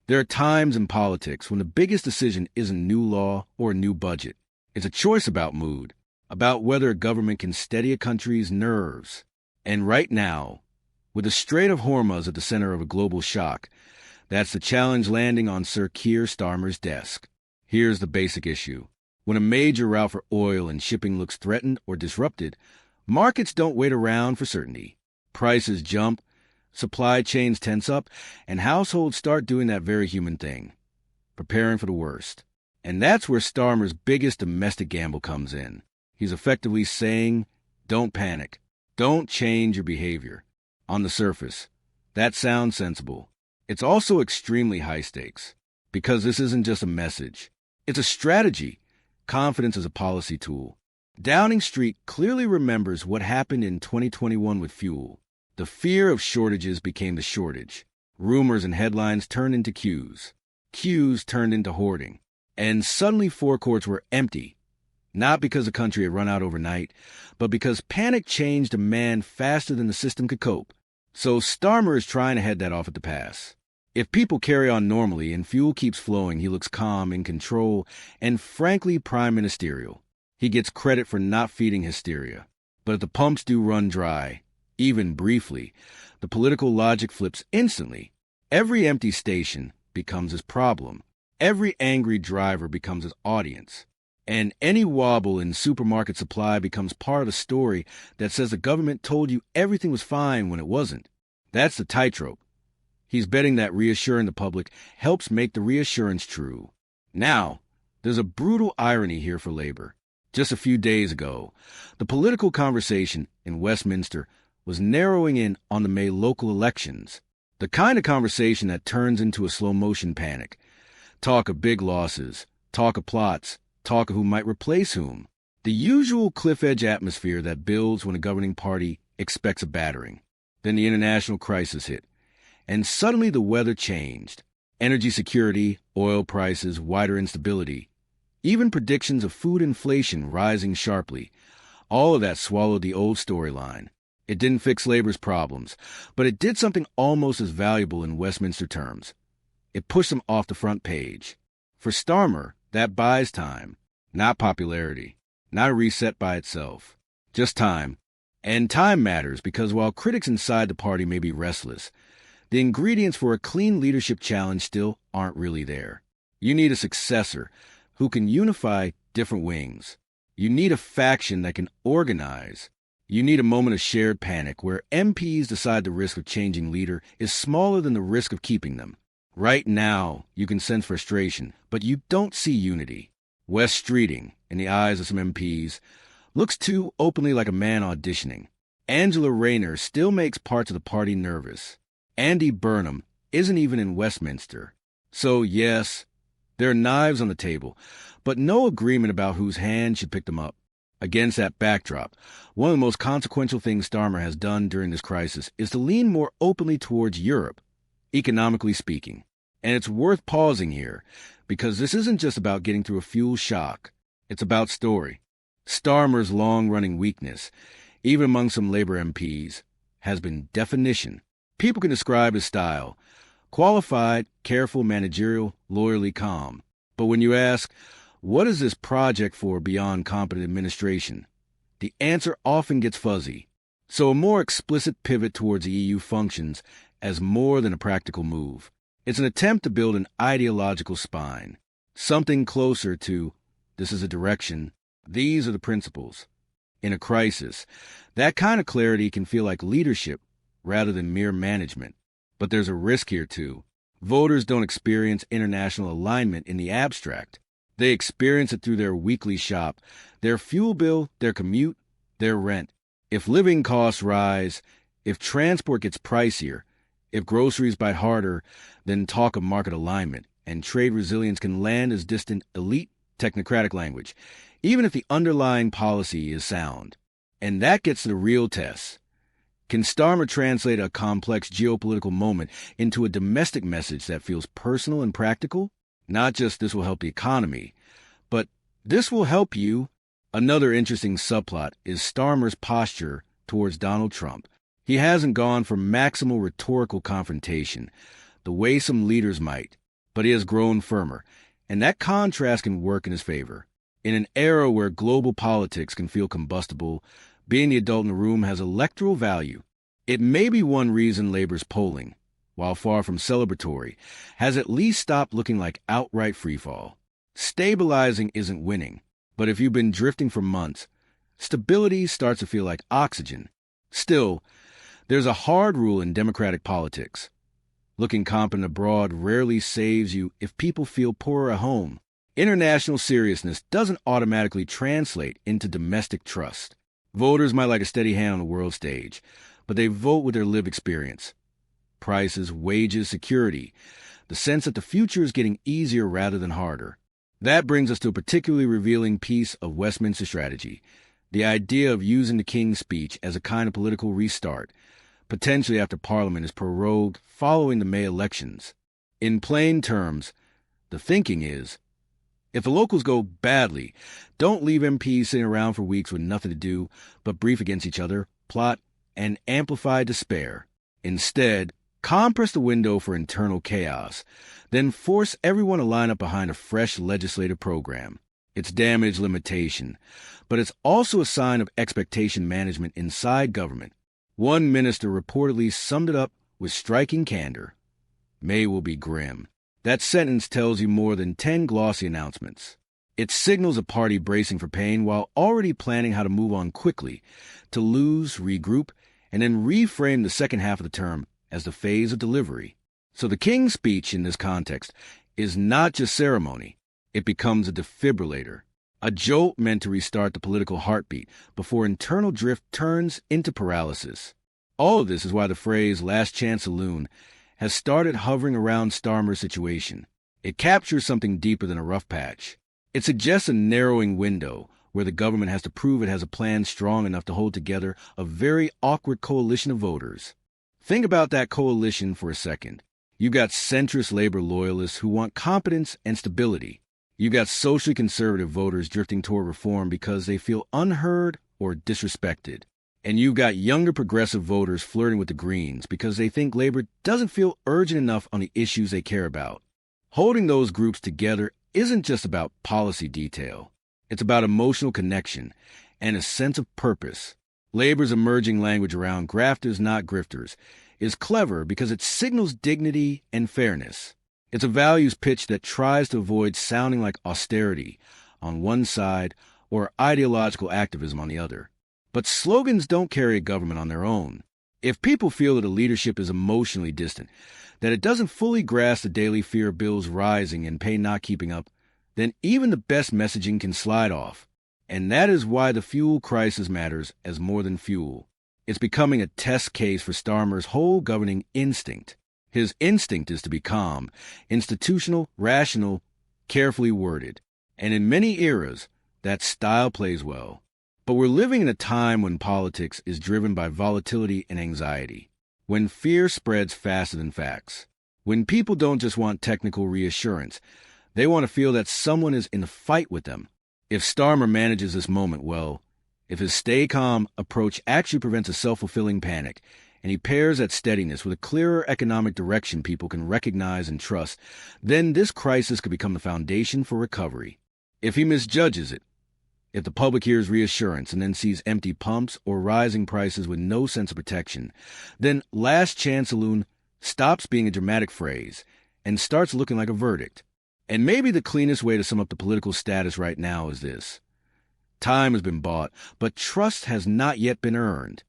There are times in politics when the biggest decision isn't new law or a new budget. It's a choice about mood, about whether a government can steady a country's nerves. And right now, with the Strait of Hormuz at the center of a global shock, that's the challenge landing on Sir Keir Starmer's desk. Here's the basic issue. When a major route for oil and shipping looks threatened or disrupted, markets don't wait around for certainty. Prices jump, supply chains tense up, and households start doing that very human thing, preparing for the worst. And that's where Starmer's biggest domestic gamble comes in. He's effectively saying, don't panic. Don't change your behavior. On the surface, that sounds sensible. It's also extremely high stakes, because this isn't just a message. It's a strategy. Confidence is a policy tool. Downing Street clearly remembers what happened in 2021 with fuel. The fear of shortages became the shortage. Rumors and headlines turned into cues. Cues turned into hoarding. And suddenly forecourts were empty. Not because the country had run out overnight, but because panic changed demand faster than the system could cope. So Starmer is trying to head that off at the pass. If people carry on normally and fuel keeps flowing, he looks calm, in control, and frankly prime ministerial. He gets credit for not feeding hysteria. But if the pumps do run dry, even briefly, the political logic flips instantly. Every empty station becomes his problem. Every angry driver becomes his audience. And any wobble in supermarket supply becomes part of the story that says the government told you everything was fine when it wasn't. That's the tightrope. He's betting that reassuring the public helps make the reassurance true. Now, there's a brutal irony here for Labour. Just a few days ago, the political conversation in Westminster was narrowing in on the May local elections, the kind of conversation that turns into a slow-motion panic. Talk of big losses, talk of plots, talk of who might replace whom. The usual cliff-edge atmosphere that builds when a governing party expects a battering. Then the international crisis hit. And suddenly the weather changed. Energy security, oil prices, wider instability. Even predictions of food inflation rising sharply. All of that swallowed the old storyline. It didn't fix Labour's problems, but it did something almost as valuable in Westminster terms. It pushed them off the front page. For Starmer, that buys time, not popularity, not a reset by itself, just time. And time matters because while critics inside the party may be restless, the ingredients for a clean leadership challenge still aren't really there. You need a successor who can unify different wings. You need a faction that can organize. You need a moment of shared panic where MPs decide the risk of changing leader is smaller than the risk of keeping them. Right now, you can sense frustration, but you don't see unity. West Streeting, in the eyes of some MPs, looks too openly like a man auditioning. Angela Rayner still makes parts of the party nervous. Andy Burnham isn't even in Westminster. So, yes, there are knives on the table, but no agreement about whose hand should pick them up. Against that backdrop, one of the most consequential things Starmer has done during this crisis is to lean more openly towards Europe, economically speaking. And it's worth pausing here, because this isn't just about getting through a fuel shock. It's about story. Starmer's long-running weakness, even among some Labour MPs, has been definition. People can describe his style. Qualified, careful, managerial, lawyerly calm. But when you ask, what is this project for beyond competent administration? The answer often gets fuzzy. So a more explicit pivot towards the EU functions as more than a practical move. It's an attempt to build an ideological spine. Something closer to, this is a direction, these are the principles. In a crisis, that kind of clarity can feel like leadership rather than mere management. But there's a risk here, too. Voters don't experience international alignment in the abstract. They experience it through their weekly shop, their fuel bill, their commute, their rent. If living costs rise, if transport gets pricier, if groceries bite harder, then talk of market alignment and trade resilience can land as distant, elite, technocratic language, even if the underlying policy is sound. And that gets to the real test. Can Starmer translate a complex geopolitical moment into a domestic message that feels personal and practical? Not just this will help the economy, but this will help you. Another interesting subplot is Starmer's posture towards Donald Trump. He hasn't gone for maximal rhetorical confrontation, the way some leaders might. but he has grown firmer, and that contrast can work in his favor. In an era where global politics can feel combustible, being the adult in the room has electoral value. It may be one reason Labour's polling, while far from celebratory, has at least stopped looking like outright freefall. Stabilizing isn't winning, but if you've been drifting for months, stability starts to feel like oxygen. Still, there's a hard rule in democratic politics. Looking competent abroad rarely saves you if people feel poorer at home. International seriousness doesn't automatically translate into domestic trust. Voters might like a steady hand on the world stage, but they vote with their lived experience. Prices, wages, security, the sense that the future is getting easier rather than harder. That brings us to a particularly revealing piece of Westminster strategy, the idea of using the King's Speech as a kind of political restart, potentially after Parliament is prorogued following the May elections. In plain terms, the thinking is, if the locals go badly, don't leave MPs sitting around for weeks with nothing to do but brief against each other, plot, and amplify despair. Instead, compress the window for internal chaos, then force everyone to line up behind a fresh legislative program. It's damage limitation, but it's also a sign of expectation management inside government. One minister reportedly summed it up with striking candor. May will be grim. That sentence tells you more than 10 glossy announcements. It signals a party bracing for pain while already planning how to move on quickly, to lose, regroup, and then reframe the second half of the term as the phase of delivery. So the King's Speech in this context is not just ceremony. It becomes a defibrillator, a jolt meant to restart the political heartbeat before internal drift turns into paralysis. All of this is why the phrase "last chance saloon" has started hovering around Starmer's situation. It captures something deeper than a rough patch. It suggests a narrowing window where the government has to prove it has a plan strong enough to hold together a very awkward coalition of voters. Think about that coalition for a second. You've got centrist Labour loyalists who want competence and stability. You've got socially conservative voters drifting toward reform because they feel unheard or disrespected. And you've got younger progressive voters flirting with the Greens because they think Labour doesn't feel urgent enough on the issues they care about. Holding those groups together isn't just about policy detail. It's about emotional connection and a sense of purpose. Labour's emerging language around grafters, not grifters, is clever because it signals dignity and fairness. It's a values pitch that tries to avoid sounding like austerity on one side or ideological activism on the other. But slogans don't carry a government on their own. If people feel that a leadership is emotionally distant, that it doesn't fully grasp the daily fear of bills rising and pay not keeping up, then even the best messaging can slide off. And that is why the fuel crisis matters as more than fuel. It's becoming a test case for Starmer's whole governing instinct. His instinct is to be calm, institutional, rational, carefully worded. And in many eras, that style plays well. But we're living in a time when politics is driven by volatility and anxiety, when fear spreads faster than facts, when people don't just want technical reassurance, they want to feel that someone is in a fight with them. If Starmer manages this moment well, if his stay calm approach actually prevents a self-fulfilling panic, and he pairs that steadiness with a clearer economic direction people can recognize and trust, then this crisis could become the foundation for recovery. If he misjudges it, if the public hears reassurance and then sees empty pumps or rising prices with no sense of protection, then last chance saloon stops being a dramatic phrase and starts looking like a verdict. And maybe the cleanest way to sum up the political status right now is this. Time has been bought, but trust has not yet been earned.